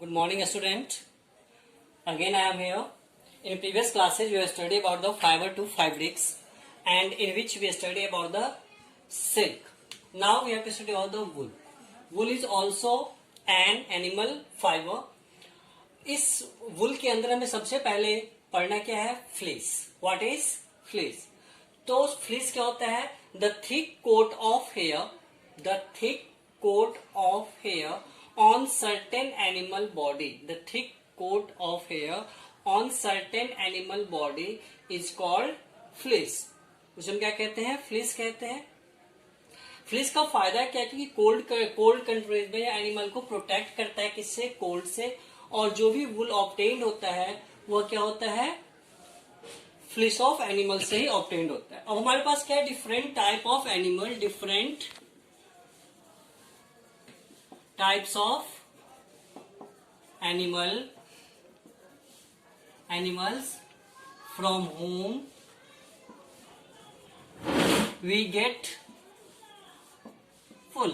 Good morning, student. Again, I am here. In previous classes, we have studied about the fiber to fabrics, and in which we study about the silk. Now we have to study about the wool. Wool is also an animal fiber. इस wool के अंदर हमें सबसे पहले पढ़ना क्या है? Fleece. What is fleece? तो fleece क्या होता है? The thick coat of hair. The thick coat of hair on certain animal body. The thick coat of hair on certain animal body is called fleece. उसे हम क्या कहते हैं? Fleece कहते हैं. फ्लीस का फायदा क्या है कि कोल्ड कंट्रीज में एनिमल को प्रोटेक्ट करता है. किससे? कोल्ड से. और जो भी वुल ऑब्टेन्ड होता है वह क्या होता है? फ्लीस ऑफ एनिमल से ही ऑब्टेन्ड होता है. अब हमारे पास क्या है? Different type of animal, different types of animals from whom we get wool.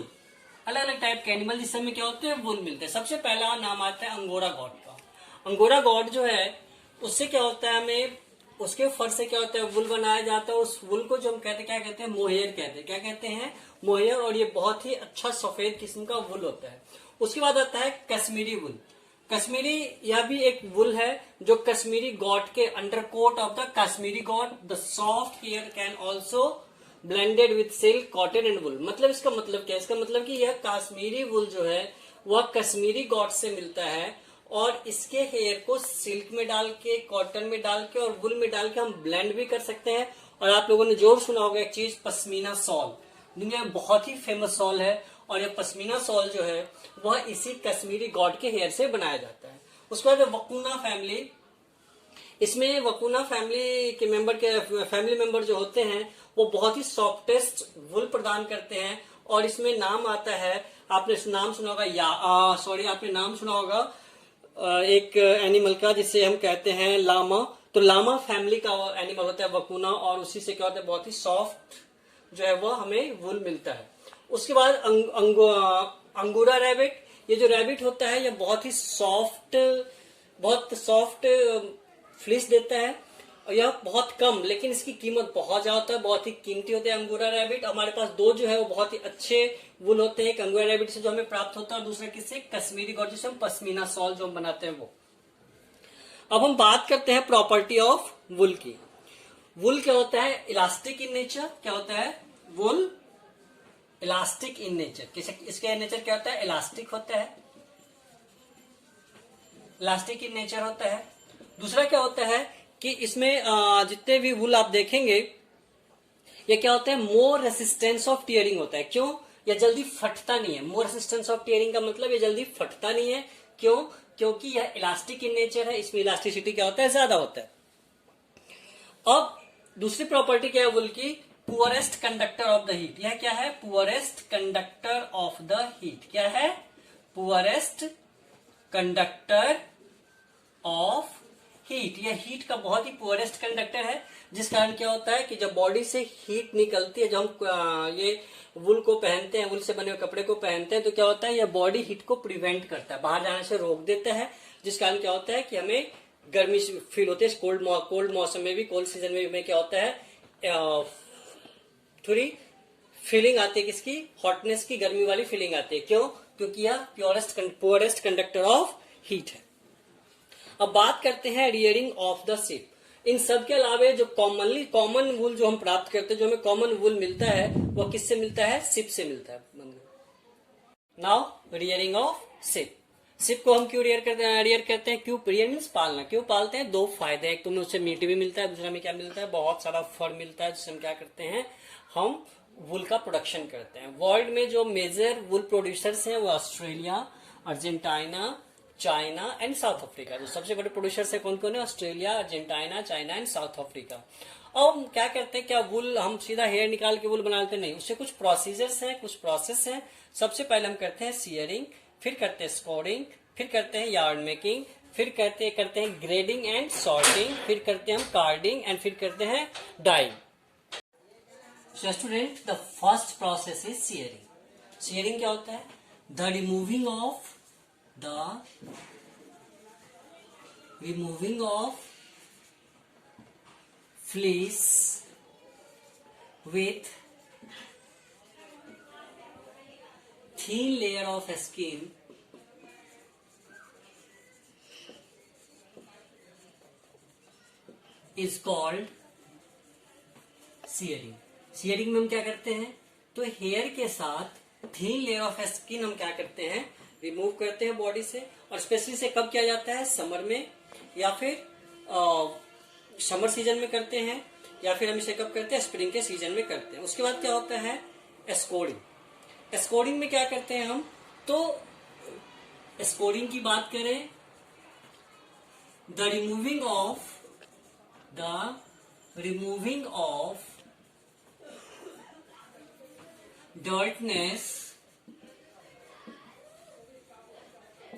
अलग अलग टाइप के एनिमल जिससे हमें क्या होते हैं? वुल मिलते हैं. सबसे पहला नाम आता है अंगोरा गॉड का. अंगोरा गॉड जो है उससे क्या होता है? हमें उसके फर से क्या होता है? वुल बनाया जाता है. उस वुल को जो हम कहते हैं क्या कहते हैं? मोहेयर कहते हैं. क्या कहते हैं? मोहेयर. और ये बहुत ही अच्छा सफेद किस्म का वुल होता है. उसके बाद आता है कश्मीरी वुल. कश्मीरी यह भी एक वुल है जो कश्मीरी गॉड के undercoat of the Kashmiri goat. The soft hair can also blended with silk, cotton and wool. मतलब इसका मतलब क्या है? इसका मतलब कि यह कश्मीरी वुल जो है वह कश्मीरी गॉड से मिलता है और इसके हेयर को सिल्क में डाल के, कॉटन में डाल के और वुल में डाल के हम ब्लेंड भी कर सकते हैं. और आप लोगों ने जरूर सुना होगा एक चीज, पश्मीना सॉल. दुनिया में बहुत ही फेमस सॉल है और यह पश्मीना सॉल जो है वह इसी कश्मीरी गॉड के हेयर से बनाया जाता है. उसके बाद वकुना फैमिली. इसमें वकुना फैमिली के फैमिली मेंबर जो होते हैं वो बहुत ही सॉफ्टेस्ट वुल प्रदान करते हैं. और इसमें नाम आता है, आपने नाम सुना होगा आपने नाम सुना होगा एक एनिमल का जिसे हम कहते हैं लामा. तो लामा फैमिली का एनिमल होता है वकुना और उसी से क्या होता है? बहुत ही सॉफ्ट जो है वह हमें वुल मिलता है. उसके बाद अंगूरा रैबिट. ये जो रैबिट होता है यह बहुत सॉफ्ट फ्लीस देता है और यह बहुत कम, लेकिन इसकी कीमत बहुत ज्यादा होता है. बहुत ही कीमती होते हैं अंगूरा रैबिट. हमारे पास दो जो है वो बहुत ही अच्छे वुल होते हैं. एक अंगूरा रैबिट से जो हमें प्राप्त होता है और दूसरा किससे? कश्मीरी गॉड जिसे हम पश्मीना सॉल जो हम बनाते हैं वो. अब हम बात करते हैं प्रॉपर्टी ऑफ वुल की. वुल क्या होता है? Elastic in nature. क्या होता है? वुल इलास्टिक इन नेचर. इसका नेचर क्या होता है? इलास्टिक होता है. इलास्टिक इन नेचर होता है. दूसरा क्या होता है कि इसमें जितने भी वुल आप देखेंगे ये क्या होता है? मोर रेसिस्टेंस ऑफ टियरिंग होता है. क्यों? यह जल्दी फटता नहीं है. मोर रेसिस्टेंस ऑफ टियरिंग का मतलब ये जल्दी फटता नहीं है. क्यों? क्योंकि यह इलास्टिक इन नेचर है. इसमें इलास्टिसिटी क्या होता है? ज्यादा होता है. अब दूसरी प्रॉपर्टी क्या है वुल की? Poorest conductor of the heat. यह क्या है? Poorest conductor of the heat. क्या है? Poorest conductor of heat. यह हीट का बहुत ही पुअरेस्ट कंडक्टर है. जिस कारण क्या होता है कि जब बॉडी से हीट निकलती है, जब हम ये वुल को पहनते हैं, वुल से बने हुए कपड़े को पहनते हैं, तो क्या होता है? यह बॉडी हीट को प्रिवेंट करता है, बाहर जाने से रोक देता है. जिस कारण क्या होता है कि हमें गर्मी फील होती है. कोल्ड मौसम में भी, कोल्ड सीजन में भी क्या होता है? थोड़ी फीलिंग आती है किसकी? हॉटनेस की, गर्मी वाली फीलिंग आती है. क्यों? क्योंकि यह पुअरेस्ट कंडक्टर ऑफ हीट है. अब बात करते हैं रियरिंग ऑफ द शिप. इन सब के अलावा जो कॉमन वुल जो हम प्राप्त करते हैं, जो हमें कॉमन वुल मिलता है वह किससे मिलता है? शिप से मिलता है. Now rearing of ship. Ship को हम क्यों रियर करते हैं? क्यों? रियर मीन्स पालना. क्यों पालते हैं? दो फायदे हैं. एक तो उससे मीट भी मिलता है, दूसरा में क्या मिलता है? बहुत सारा फर मिलता है जिससे हम क्या करते हैं? हम वुल का प्रोडक्शन करते हैं. वर्ल्ड में जो मेजर वुल प्रोड्यूसर्स हैं वो Australia, Argentina, China and south Africa. जो सबसे बड़े प्रोड्यूसर्स है कौन कौन है? Australia, Argentina, China and south Africa. अब हम क्या करते हैं? क्या वुल हम सीधा हेयर निकाल के वुल बनाते नहीं. उससे कुछ प्रोसीजर्स हैं, कुछ प्रोसेस हैं. सबसे पहले हम करते हैं सीयरिंग, फिर करते हैं स्कोरिंग, फिर करते हैं यार्न मेकिंग, फिर करते हैं ग्रेडिंग एंड सॉर्टिंग, फिर करते हैं हम कार्डिंग एंड फिर करते हैं dying. So student, the first process is shearing. Shearing क्या होता है? The removing of the removing of fleece with thin layer of skin is called shearing. shearing में हम क्या करते हैं, तो हेयर के साथ थिन लेयर ऑफ स्किन हम क्या करते हैं, रिमूव करते हैं बॉडी से. और स्पेशली से कब किया जाता है, समर में, या फिर समर सीजन में करते हैं, या फिर हम इसे कब करते हैं, स्प्रिंग के सीजन में करते हैं. उसके बाद क्या होता है, स्कोरिंग. स्कोरिंग में क्या करते हैं हम, तो स्कोरिंग की बात करें, the removing of dirtiness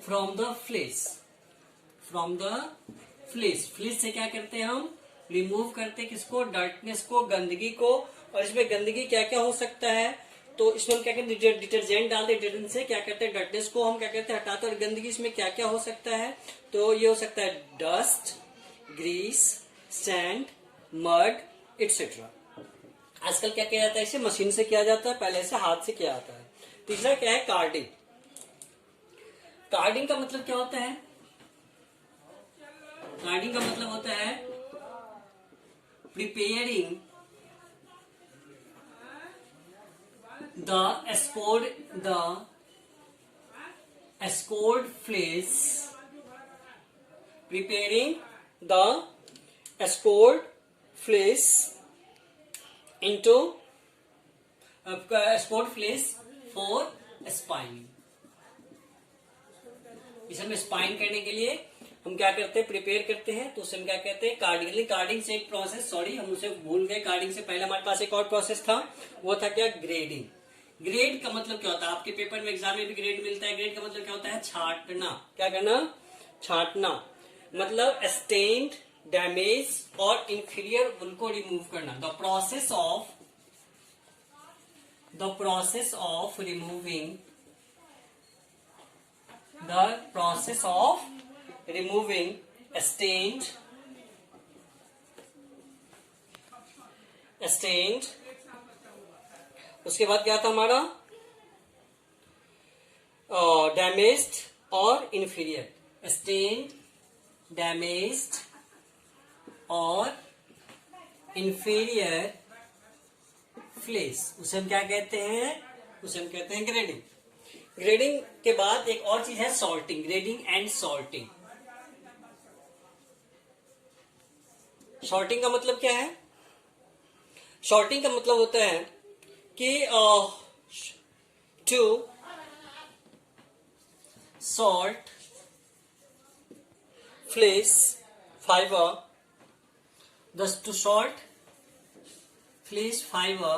from the fleece. fleece से क्या करते हैं हम, रिमूव करते हैं किसको, डर्टनेस को, गंदगी को. और इसमें गंदगी क्या क्या हो सकता है, तो इसमें हम क्या करते हैं, डिटर्जेंट डालते हैं, डिटर्जेंट से क्या करते हैं, डर्टनेस को हम क्या करते हैं, हटाते हैं. और गंदगी इसमें क्या क्या हो सकता है, तो ये हो सकता है dust, grease, sand, mud etcetera. आजकल क्या किया जाता है, इसे मशीन से किया जाता है, पहले से हाथ से किया जाता है. तीसरा क्या है, कार्डिंग. कार्डिंग का मतलब क्या होता है, कार्डिंग का मतलब होता है preparing the scored fleece, preparing the scored fleece into scored fleece for spine. इसे हम स्पाइन करने के लिए हम क्या करते हैं, प्रिपेयर करते हैं, तो उसे हम क्या कहते हैं, कार्डिंग. कार्डिंग से एक प्रोसेस, सॉरी हम उसे भूल गए, कार्डिंग से पहले हमारे पास एक और प्रोसेस था, वो था क्या, ग्रेडिंग. ग्रेड का मतलब क्या होता है, आपके पेपर में एग्जाम में भी ग्रेड मिलता है. ग्रेड का मतलब क्या होता है, छांटना. क्या करना, छांटना. मतलब स्टेन्ड, डैमेज और इंफीरियर वुल को रिमूव करना. The process of removing stained, उसके बाद क्या था हमारा, डैमेज्ड और इंफीरियर. स्टेन्ड, डैमेज्ड और इंफीरियर फ्लेस, उसे हम क्या कहते हैं, उसे हम कहते हैं ग्रेडिंग. ग्रेडिंग के बाद एक और चीज है sorting. Grading and sorting. Sorting का मतलब क्या है, सॉर्टिंग का मतलब होता है कि to sort fleece fiber, thus to sort fleece fiber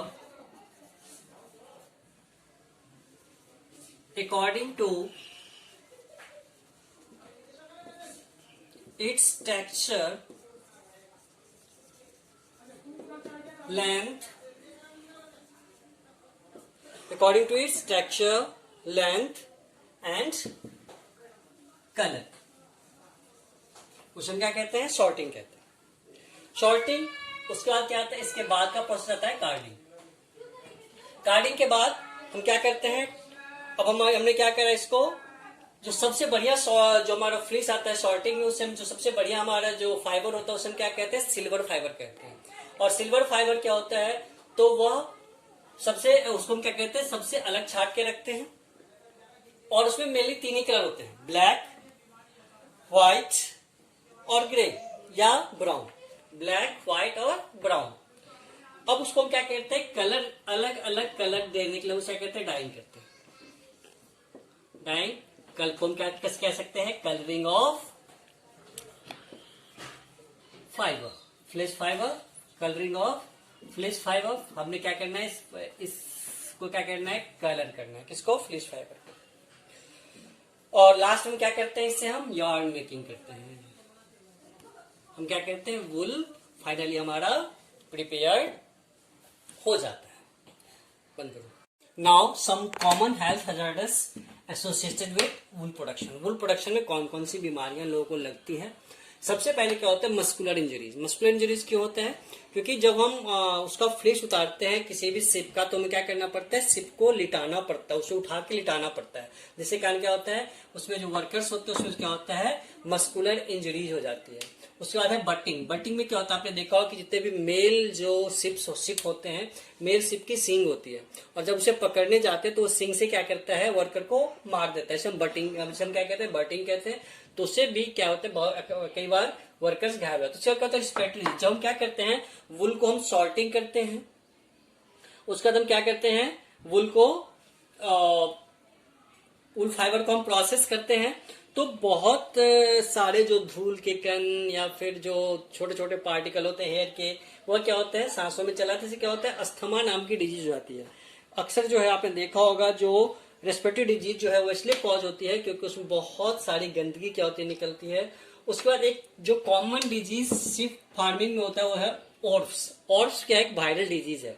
according to its texture, length, according to its texture, length and color. उसे हम क्या कहते हैं, सॉर्टिंग कहते हैं. सॉर्टिंग, उसके बाद क्या आता है, इसके बाद का प्रोसेस आता है कार्डिंग. कार्डिंग के बाद हम क्या करते हैं, अब हमने क्या करा, इसको जो सबसे बढ़िया जो हमारा फ्लीस आता है सॉर्टिंग में, उससे हम जो सबसे बढ़िया हमारा जो फाइबर होता है उसे हम क्या कहते हैं, सिल्वर फाइबर कहते हैं. और सिल्वर फाइबर क्या होता है, तो वह सबसे, उसको हम क्या कहते हैं, सबसे अलग छाट के रखते हैं. और उसमें मेनली तीन ही कलर होते हैं, ब्लैक, व्हाइट और ग्रे या ब्राउन. ब्लैक, व्हाइट और ब्राउन. अब उसको हम क्या कहते हैं, कलर, अलग अलग कलर देने के लिए उसे क्या कहते हैं, डाइंग करते हैं. डाइंग कल को हम क्या कह सकते हैं, colouring of fibre, flesh fibre, colouring of flesh fibre. हमने क्या करना है, इसको क्या करना है, कलर करना है, किसको, फ्लेश फाइबर. और लास्ट में क्या करते हैं, इससे हम यार्न मेकिंग करते हैं. हम क्या करते हैं, वुल फाइनली हमारा प्रिपेयर्ड हो जाता है. बंद करो. Now some common health hazards associated with wool production. Wool production में कौन कौन सी बीमारियां लोगों को लगती हैं. सबसे पहले क्या होता है, मस्कुलर इंजरीज। मस्कुलर इंजरीज क्यों होते हैं? क्योंकि जब हम उसका फ्लेश उतारते हैं किसी भी शिप का, तो हमें क्या करना पड़ता है, शिप को लिटाना पड़ता है, उसे उठा के लिटाना पड़ता है। जिससे कारण क्या होता है, उसमें जो वर्कर्स होते हैं उसमें क्या होता है, मस्कुलर इंजरीज हो जाती है। उसके बाद है बटिंग। बटिंग में क्या होता है, आपने देखा हो कि जितने भी मेल जो शिप होते हैं, मेल शिप की सींग होती है, और जब उसे पकड़ने जाते हैं तो वो सींग से क्या करता है, वर्कर को मार देता है। इसे हम बटिंग, हम क्या कहते हैं, बटिंग कहते हैं। तो उससे भी क्या होता है, कई बार वर्कर्स घायल होते हैं। तो क्या होता है, स्पेटली जब हम क्या करते हैं, वुल को हम सॉर्टिंग करते हैं, उसके बाद हम क्या करते हैं, वुल को वुल फाइबर को हम प्रोसेस करते हैं, तो बहुत सारे जो धूल के कण या फिर जो छोटे छोटे पार्टिकल होते हैं हेयर के, वह क्या होते हैं, सांसों में चलाते हैं। इससे क्या होता है, अस्थमा नाम की डिजीज हो जाती है। अक्सर जो है आपने देखा होगा, जो रेस्पिरेटरी डिजीज जो है वो इसलिए कॉज होती है क्योंकि उसमें बहुत सारी गंदगी क्या होती है, निकलती है। उसके बाद एक जो कॉमन डिजीज सिर्फ फार्मिंग में होता है वो है ऑर्फ्स। ऑर्फ्स क्या एक वायरल डिजीज है।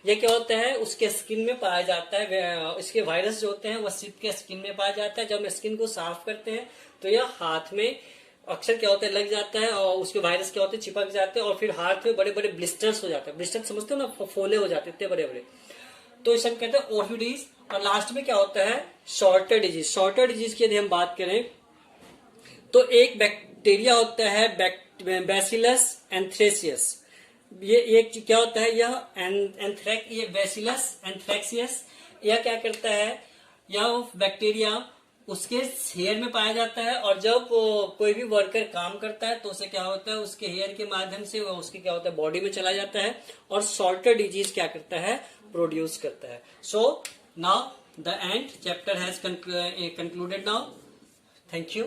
ये क्या होता है, उसके स्किन में पाया जाता है। इसके वायरस जो होते हैं वह सिप के स्किन में पाया जाता है। जब हम स्किन को साफ करते हैं तो यह हाथ में अक्सर क्या होता है, लग जाता है, और उसके वायरस क्या होते हैं, चिपक जाते हैं, और फिर हाथ में बड़े बड़े ब्लिस्टर्स हो जाते हैं। ब्लिस्टर समझते हो ना, फोले हो जाते हैं इतने बड़े बड़े। तो इसे हम कहते हैं ऑर्फ डिजीज। और लास्ट में क्या होता है, शॉर्टर डिजीज। शॉर्टर डिजीज की यदि हम बात करें तो एक बैक्टीरिया होता है, बैसिलस एंथ्रेसियस। ये क्या होता है, ये बैसिलस एंथ्रेक्सियस, यह क्या करता है, यह बैक्टीरिया उसके हेयर में पाया जाता है। और जब कोई भी वर्कर काम करता है तो उसे क्या होता है, उसके हेयर के माध्यम से वो उसके क्या होता है, बॉडी में चला जाता है, और शॉर्टर डिजीज क्या करता है, प्रोड्यूस करता है। So now the end chapter has concluded now. Thank you.